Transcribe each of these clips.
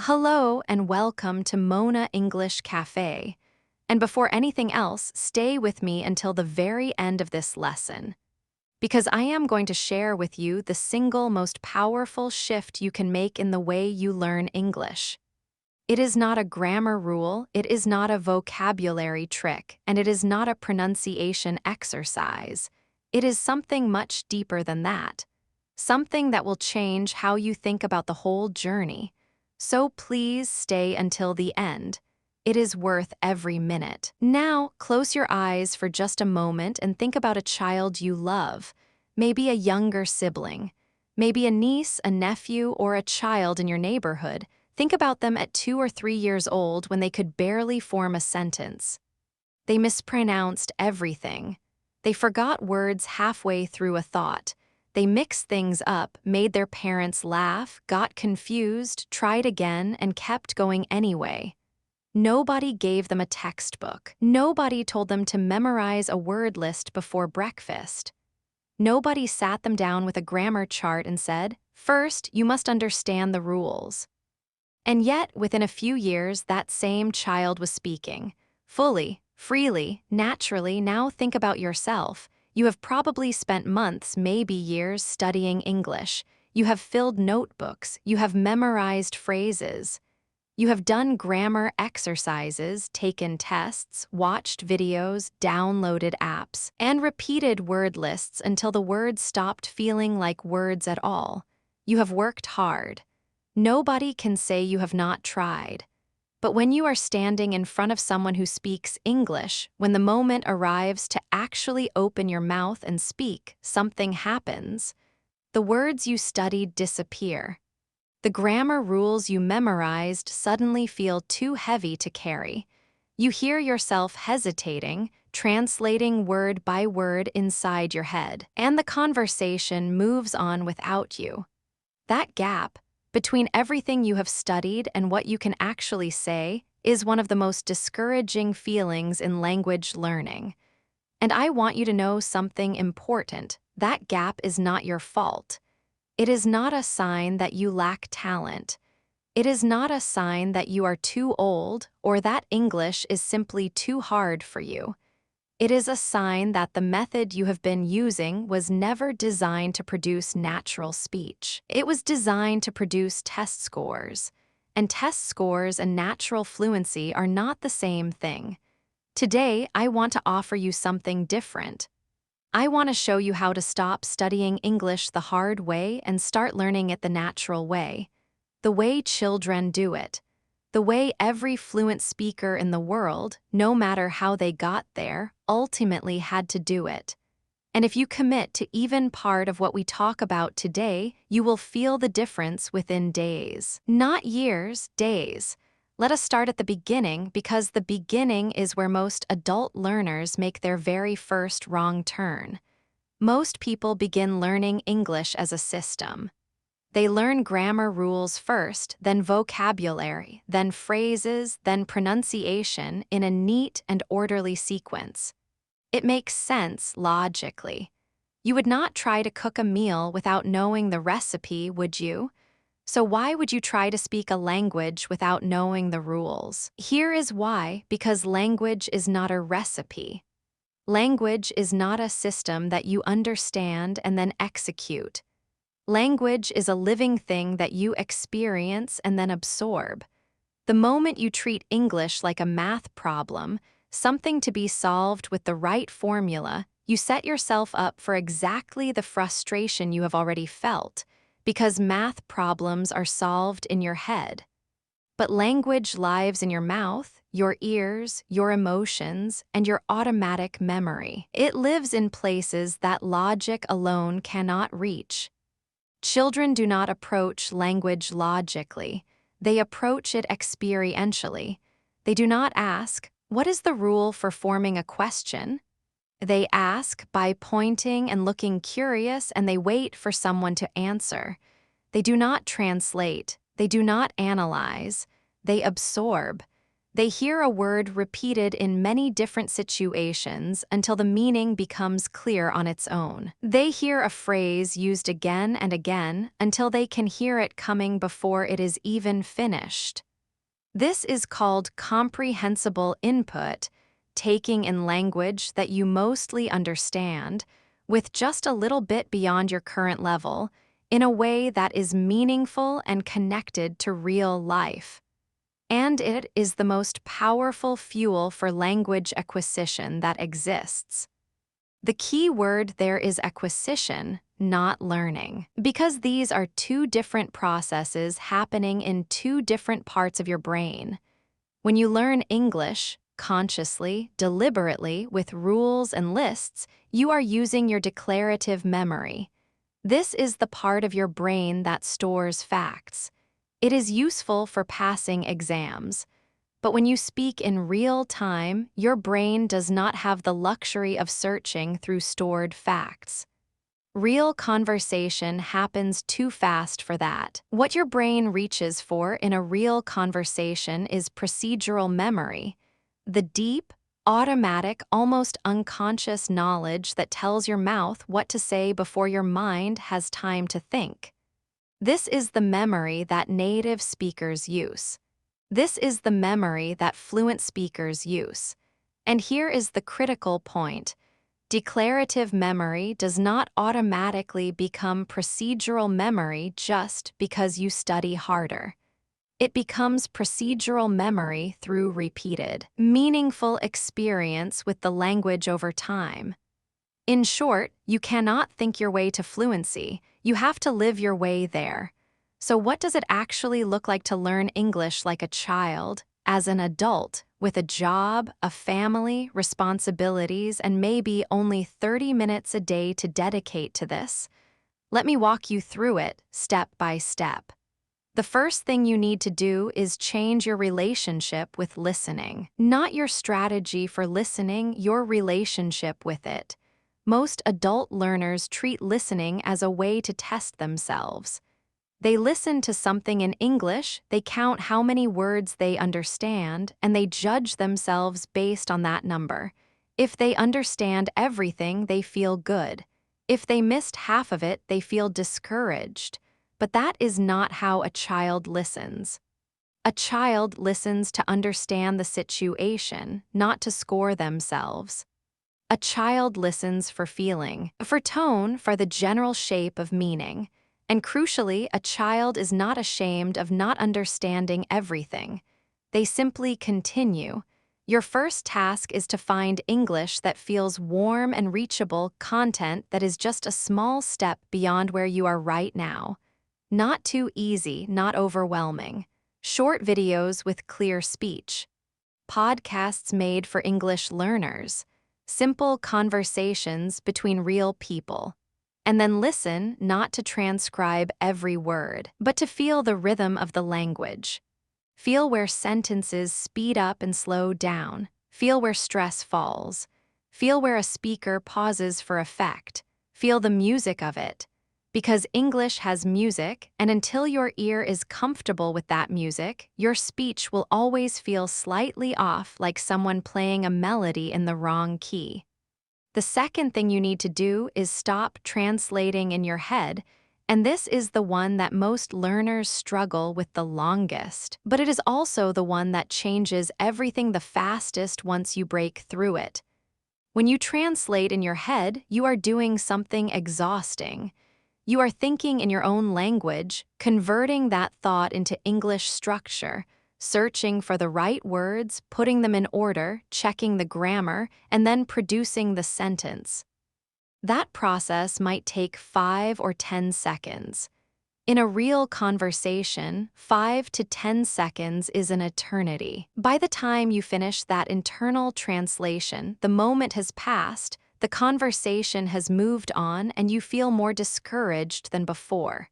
Hello and welcome to Mona English Café. And before anything else, stay with me until the very end of this lesson, because I am going to share with you the single most powerful shift you can make in the way you learn English. It is not a grammar rule, it is not a vocabulary trick, and it is not a pronunciation exercise. It is something much deeper than that. Something that will change how you think about the whole journey. So please stay until the end. It is worth every minute. Now, close your eyes for just a moment and think about a child you love, maybe a younger sibling, maybe a niece, a nephew, or a child in your neighborhood. Think about them at 2 or 3 years old when they could barely form a sentence. They mispronounced everything. They forgot words halfway through a thought. They mixed things up, made their parents laugh, got confused, tried again, and kept going anyway. Nobody gave them a textbook. Nobody told them to memorize a word list before breakfast. Nobody sat them down with a grammar chart and said, "First, you must understand the rules." And yet, within a few years, that same child was speaking. Fully, freely, naturally. Now think about yourself. You have probably spent months, maybe years, studying English. You have filled notebooks. You have memorized phrases. You have done grammar exercises, taken tests, watched videos, downloaded apps, and repeated word lists until the words stopped feeling like words at all. You have worked hard. Nobody can say you have not tried. But when you are standing in front of someone who speaks English, when the moment arrives to actually open your mouth and speak, something happens. The words you studied disappear. The grammar rules you memorized suddenly feel too heavy to carry. You hear yourself hesitating, translating word by word inside your head, and the conversation moves on without you. That gap between everything you have studied and what you can actually say is one of the most discouraging feelings in language learning. And I want you to know something important. That gap is not your fault. It is not a sign that you lack talent. It is not a sign that you are too old or that English is simply too hard for you. It is a sign that the method you have been using was never designed to produce natural speech. It was designed to produce test scores. And test scores and natural fluency are not the same thing. Today, I want to offer you something different. I want to show you how to stop studying English the hard way and start learning it the natural way. The way children do it. The way every fluent speaker in the world, no matter how they got there, ultimately had to do it. And if you commit to even part of what we talk about today, you will feel the difference within days. Not years, days. Let us start at the beginning, because the beginning is where most adult learners make their very first wrong turn. Most people begin learning English as a system. They learn grammar rules first, then vocabulary, then phrases, then pronunciation in a neat and orderly sequence. It makes sense logically. You would not try to cook a meal without knowing the recipe, would you? So why would you try to speak a language without knowing the rules? Here is why: because language is not a recipe. Language is not a system that you understand and then execute. Language is a living thing that you experience and then absorb. The moment you treat English like a math problem, something to be solved with the right formula, you set yourself up for exactly the frustration you have already felt, because math problems are solved in your head. But language lives in your mouth, your ears, your emotions, and your automatic memory. It lives in places that logic alone cannot reach. Children do not approach language logically. They approach it experientially. They do not ask, "What is the rule for forming a question?" They ask by pointing and looking curious, and they wait for someone to answer. They do not translate. They do not analyze. They absorb. They hear a word repeated in many different situations until the meaning becomes clear on its own. They hear a phrase used again and again until they can hear it coming before it is even finished. This is called comprehensible input, taking in language that you mostly understand, with just a little bit beyond your current level, in a way that is meaningful and connected to real life. And it is the most powerful fuel for language acquisition that exists. The key word there is acquisition, not learning, because these are two different processes happening in two different parts of your brain. When you learn English, consciously, deliberately, with rules and lists, you are using your declarative memory. This is the part of your brain that stores facts. It is useful for passing exams. But when you speak in real time, your brain does not have the luxury of searching through stored facts. Real conversation happens too fast for that. What your brain reaches for in a real conversation is procedural memory, the deep, automatic, almost unconscious knowledge that tells your mouth what to say before your mind has time to think. This is the memory that native speakers use. This is the memory that fluent speakers use. And here is the critical point. Declarative memory does not automatically become procedural memory just because you study harder. It becomes procedural memory through repeated, meaningful experience with the language over time. In short, you cannot think your way to fluency, you have to live your way there. So what does it actually look like to learn English like a child, as an adult, with a job, a family, responsibilities, and maybe only 30 minutes a day to dedicate to this? Let me walk you through it, step by step. The first thing you need to do is change your relationship with listening. Not your strategy for listening, your relationship with it. Most adult learners treat listening as a way to test themselves. They listen to something in English, they count how many words they understand, and they judge themselves based on that number. If they understand everything, they feel good. If they missed half of it, they feel discouraged. But that is not how a child listens. A child listens to understand the situation, not to score themselves. A child listens for feeling, for tone, for the general shape of meaning. And crucially, a child is not ashamed of not understanding everything. They simply continue. Your first task is to find English that feels warm and reachable, content that is just a small step beyond where you are right now. Not too easy, not overwhelming. Short videos with clear speech. Podcasts made for English learners. Simple conversations between real people. And then listen not to transcribe every word, but to feel the rhythm of the language. Feel where sentences speed up and slow down. Feel where stress falls. Feel where a speaker pauses for effect. Feel the music of it. Because English has music, and until your ear is comfortable with that music, your speech will always feel slightly off, like someone playing a melody in the wrong key. The second thing you need to do is stop translating in your head, and this is the one that most learners struggle with the longest. But it is also the one that changes everything the fastest once you break through it. When you translate in your head, you are doing something exhausting. You are thinking in your own language, converting that thought into English structure, searching for the right words, putting them in order, checking the grammar, and then producing the sentence. That process might take 5 or 10 seconds. In a real conversation, 5 to 10 seconds is an eternity. By the time you finish that internal translation, the moment has passed, the conversation has moved on, and you feel more discouraged than before.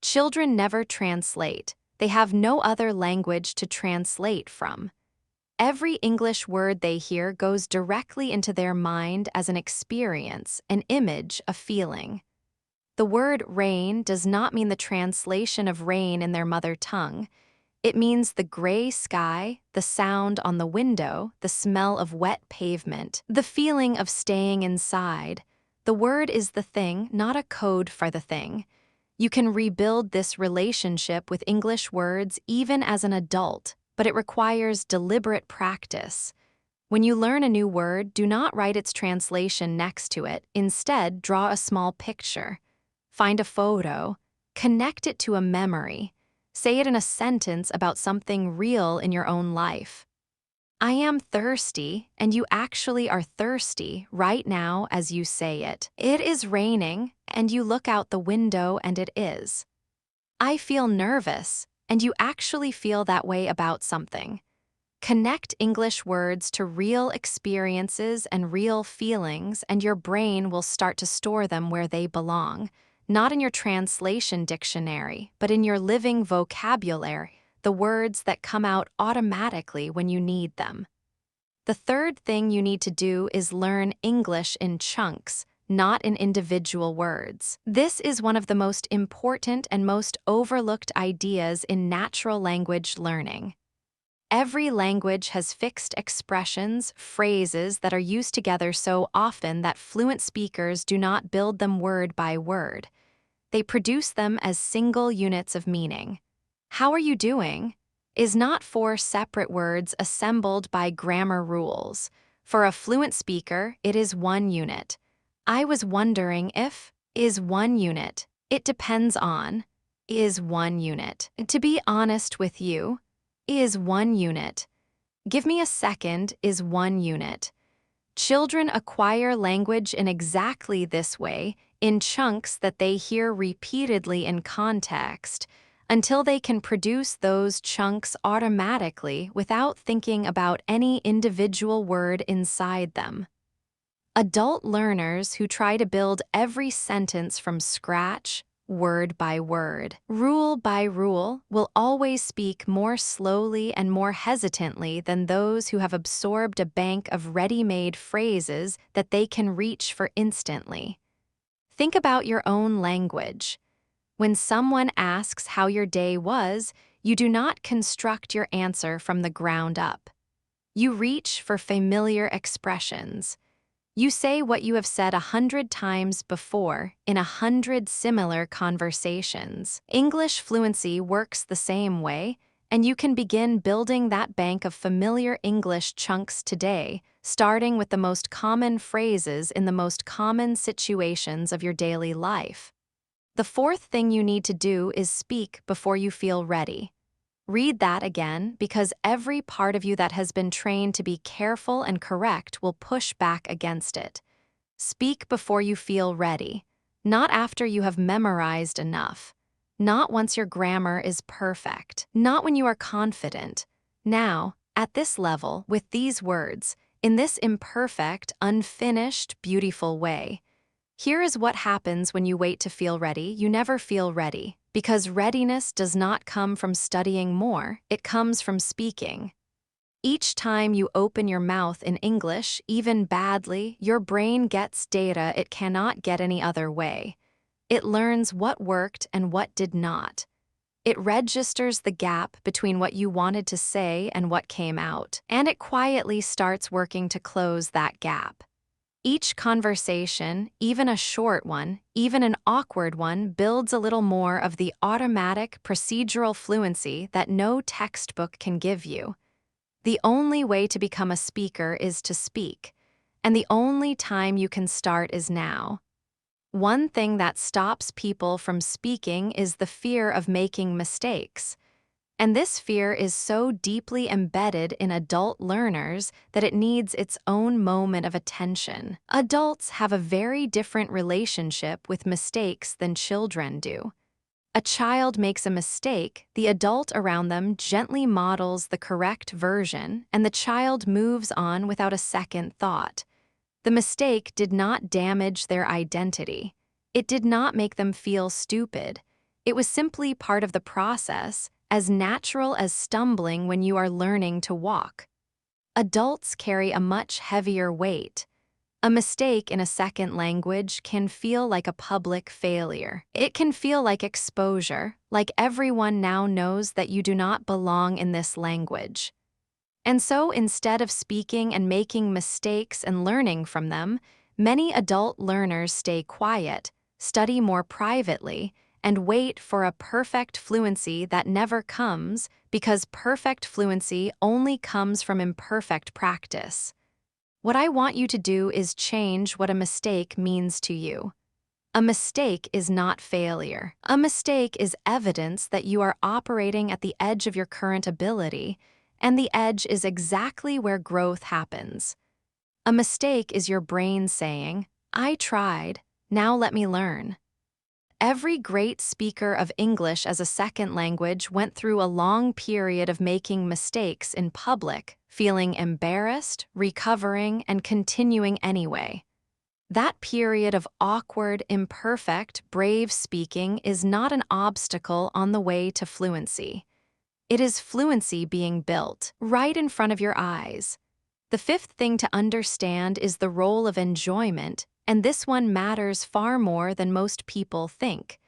Children never translate. They have no other language to translate from. Every English word they hear goes directly into their mind as an experience, an image, a feeling. The word rain does not mean the translation of rain in their mother tongue. It means the gray sky, the sound on the window, the smell of wet pavement, the feeling of staying inside. The word is the thing, not a code for the thing. You can rebuild this relationship with English words even as an adult, but it requires deliberate practice. When you learn a new word, do not write its translation next to it. Instead, draw a small picture. Find a photo. Connect it to a memory. Say it in a sentence about something real in your own life. I am thirsty, and you actually are thirsty right now as you say it. It is raining, and you look out the window and it is. I feel nervous, and you actually feel that way about something. Connect English words to real experiences and real feelings, and your brain will start to store them where they belong, not in your translation dictionary, but in your living vocabulary, the words that come out automatically when you need them. The third thing you need to do is learn English in chunks, not in individual words. This is one of the most important and most overlooked ideas in natural language learning. Every language has fixed expressions, phrases that are used together so often that fluent speakers do not build them word by word. They produce them as single units of meaning. How are you doing? Is not four separate words assembled by grammar rules. For a fluent speaker, it is one unit. I was wondering if is one unit. It depends on is one unit. To be honest with you, is one unit. Give me a second is one unit. Children acquire language in exactly this way, in chunks that they hear repeatedly in context, until they can produce those chunks automatically without thinking about any individual word inside them. Adult learners who try to build every sentence from scratch, word by word, rule by rule, will always speak more slowly and more hesitantly than those who have absorbed a bank of ready-made phrases that they can reach for instantly. Think about your own language. When someone asks how your day was, you do not construct your answer from the ground up. You reach for familiar expressions. You say what you have said 100 times before in 100 similar conversations. English fluency works the same way, and you can begin building that bank of familiar English chunks today, starting with the most common phrases in the most common situations of your daily life. The fourth thing you need to do is speak before you feel ready. Read that again, because every part of you that has been trained to be careful and correct will push back against it. Speak before you feel ready, not after you have memorized enough, not once your grammar is perfect, not when you are confident. Now, at this level, with these words, in this imperfect, unfinished, beautiful way. Here is what happens when you wait to feel ready. You never feel ready, because readiness does not come from studying more, it comes from speaking. Each time you open your mouth in English, even badly, your brain gets data it cannot get any other way. It learns what worked and what did not. It registers the gap between what you wanted to say and what came out, and it quietly starts working to close that gap. Each conversation, even a short one, even an awkward one, builds a little more of the automatic, procedural fluency that no textbook can give you. The only way to become a speaker is to speak, and the only time you can start is now. One thing that stops people from speaking is the fear of making mistakes. And this fear is so deeply embedded in adult learners that it needs its own moment of attention. Adults have a very different relationship with mistakes than children do. A child makes a mistake, the adult around them gently models the correct version, and the child moves on without a second thought. The mistake did not damage their identity. It did not make them feel stupid. It was simply part of the process, as natural as stumbling when you are learning to walk. Adults carry a much heavier weight. A mistake in a second language can feel like a public failure. It can feel like exposure, like everyone now knows that you do not belong in this language. And so instead of speaking and making mistakes and learning from them, many adult learners stay quiet, study more privately, and wait for a perfect fluency that never comes because perfect fluency only comes from imperfect practice. What I want you to do is change what a mistake means to you. A mistake is not failure. A mistake is evidence that you are operating at the edge of your current ability, and the edge is exactly where growth happens. A mistake is your brain saying, "I tried, now let me learn." Every great speaker of English as a second language went through a long period of making mistakes in public, feeling embarrassed, recovering, and continuing anyway. That period of awkward, imperfect, brave speaking is not an obstacle on the way to fluency. It is fluency being built right in front of your eyes. The fifth thing to understand is the role of enjoyment, and this one matters far more than most people think.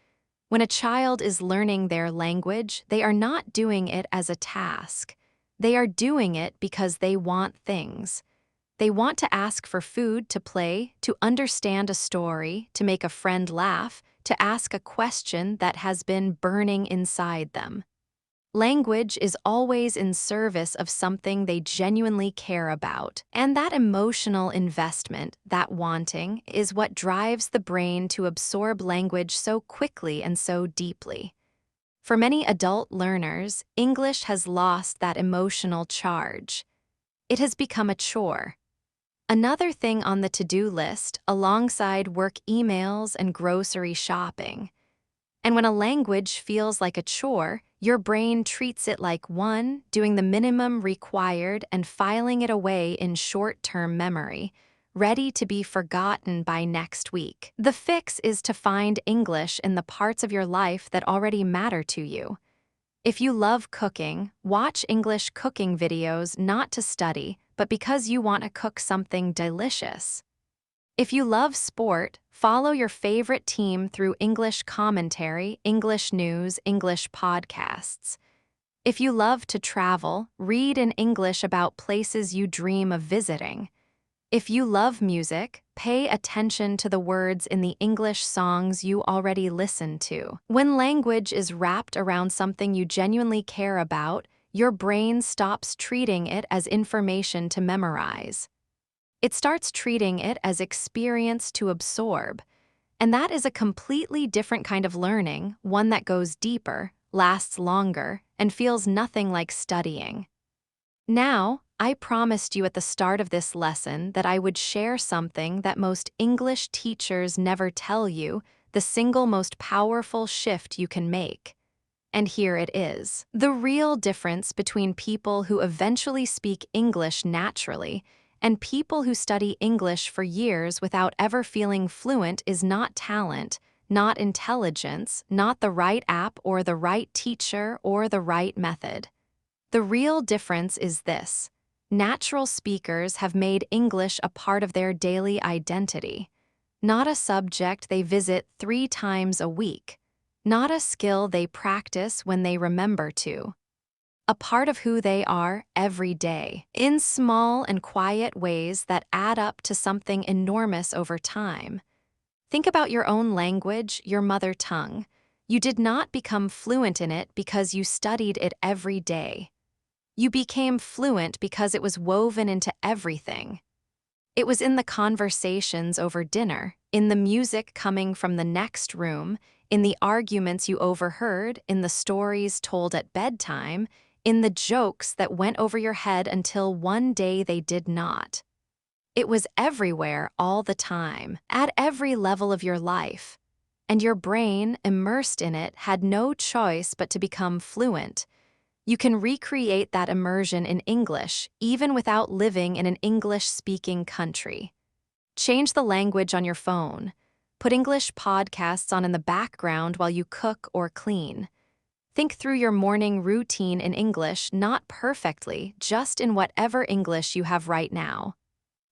When a child is learning their language, they are not doing it as a task. They are doing it because they want things. They want to ask for food, to play, to understand a story, to make a friend laugh, to ask a question that has been burning inside them. Language is always in service of something they genuinely care about, and that emotional investment, that wanting, is what drives the brain to absorb language so quickly and so deeply. For many adult learners, English has lost that emotional charge. It has become a chore. Another thing on the to-do list, alongside work emails and grocery shopping. And when a language feels like a chore, your brain treats it like one, doing the minimum required and filing it away in short-term memory, ready to be forgotten by next week. The fix is to find English in the parts of your life that already matter to you. If you love cooking, watch English cooking videos not to study, but because you want to cook something delicious. If you love sport, follow your favorite team through English commentary, English news, English podcasts. If you love to travel, read in English about places you dream of visiting. If you love music, pay attention to the words in the English songs you already listen to. When language is wrapped around something you genuinely care about, your brain stops treating it as information to memorize. It starts treating it as experience to absorb, and that is a completely different kind of learning, one that goes deeper, lasts longer, and feels nothing like studying. Now, I promised you at the start of this lesson that I would share something that most English teachers never tell you, the single most powerful shift you can make. And here it is. The real difference between people who eventually speak English naturally and people who study English for years without ever feeling fluent is not talent, not intelligence, not the right app or the right teacher or the right method. The real difference is this: natural speakers have made English a part of their daily identity, not a subject they visit 3 times a week, not a skill they practice when they remember to. A part of who they are every day, in small and quiet ways that add up to something enormous over time. Think about your own language, your mother tongue. You did not become fluent in it because you studied it every day. You became fluent because it was woven into everything. It was in the conversations over dinner, in the music coming from the next room, in the arguments you overheard, in the stories told at bedtime, in the jokes that went over your head until one day they did not. It was everywhere all the time, at every level of your life. And your brain, immersed in it, had no choice but to become fluent. You can recreate that immersion in English, even without living in an English-speaking country. Change the language on your phone. Put English podcasts on in the background while you cook or clean. Think through your morning routine in English, not perfectly, just in whatever English you have right now.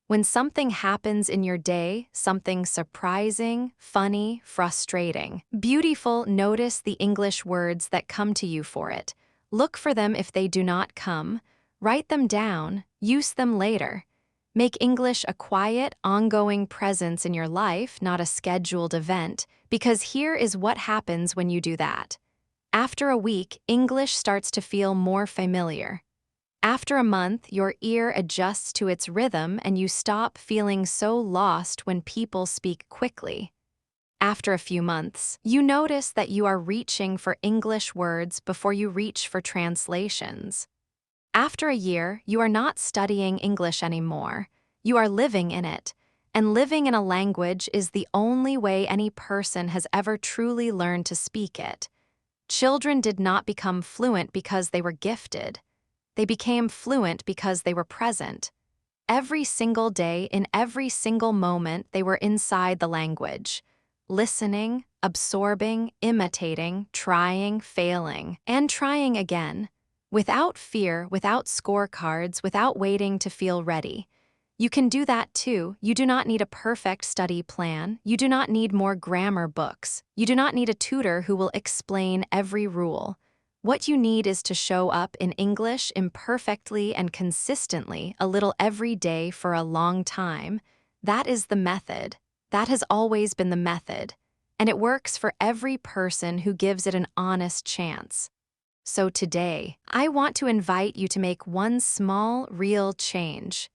When something happens in your day, something surprising, funny, frustrating, beautiful, notice the English words that come to you for it. Look for them if they do not come. Write them down, use them later. Make English a quiet, ongoing presence in your life, not a scheduled event, because here is what happens when you do that. After a week, English starts to feel more familiar. After a month, your ear adjusts to its rhythm and you stop feeling so lost when people speak quickly. After a few months, you notice that you are reaching for English words before you reach for translations. After a year, you are not studying English anymore. You are living in it. And living in a language is the only way any person has ever truly learned to speak it. Children did not become fluent because they were gifted. They became fluent because they were present. Every single day, in every single moment, they were inside the language. Listening, absorbing, imitating, trying, failing, and trying again. Without fear, without scorecards, without waiting to feel ready. You can do that too. You do not need a perfect study plan. You do not need more grammar books. You do not need a tutor who will explain every rule. What you need is to show up in English imperfectly and consistently, a little every day for a long time. That is the method. That has always been the method. And it works for every person who gives it an honest chance. So today, I want to invite you to make one small, real change.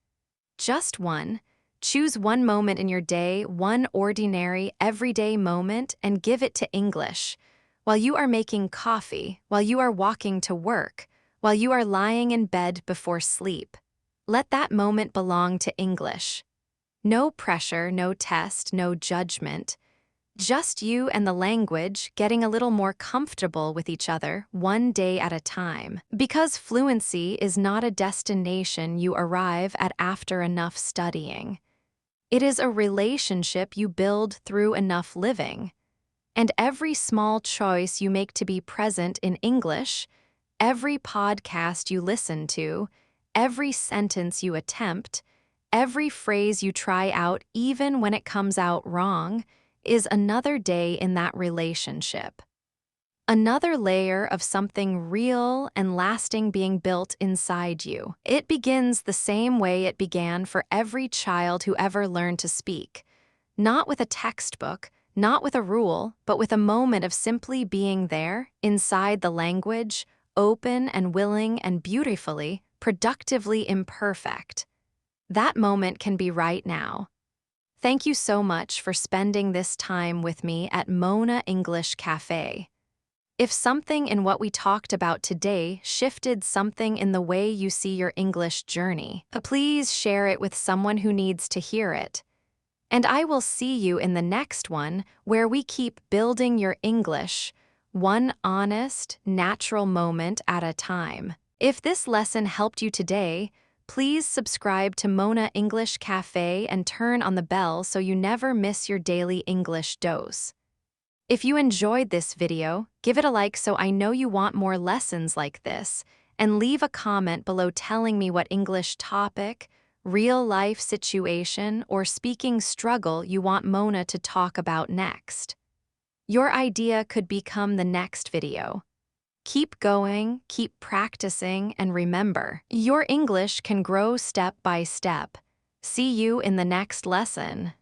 Just one. Choose one moment in your day, one ordinary, everyday moment, and give it to English. While you are making coffee, while you are walking to work, while you are lying in bed before sleep. Let that moment belong to English. No pressure, no test, no judgment. Just you and the language getting a little more comfortable with each other, one day at a time. Because fluency is not a destination you arrive at after enough studying. It is a relationship you build through enough living. And every small choice you make to be present in English, every podcast you listen to, every sentence you attempt, every phrase you try out even when it comes out wrong, is another day in that relationship. Another layer of something real and lasting being built inside you. It begins the same way it began for every child who ever learned to speak. Not with a textbook, not with a rule, but with a moment of simply being there, inside the language, open and willing and beautifully, productively imperfect. That moment can be right now. Thank you so much for spending this time with me at Mona English Café. If something in what we talked about today shifted something in the way you see your English journey, please share it with someone who needs to hear it. And I will see you in the next one where we keep building your English, one honest, natural moment at a time. If this lesson helped you today, please subscribe to Mona English Café and turn on the bell so you never miss your daily English dose. If you enjoyed this video, give it a like so I know you want more lessons like this, and leave a comment below telling me what English topic, real-life situation, or speaking struggle you want Mona to talk about next. Your idea could become the next video. Keep going, keep practicing, and remember, your English can grow step by step. See you in the next lesson.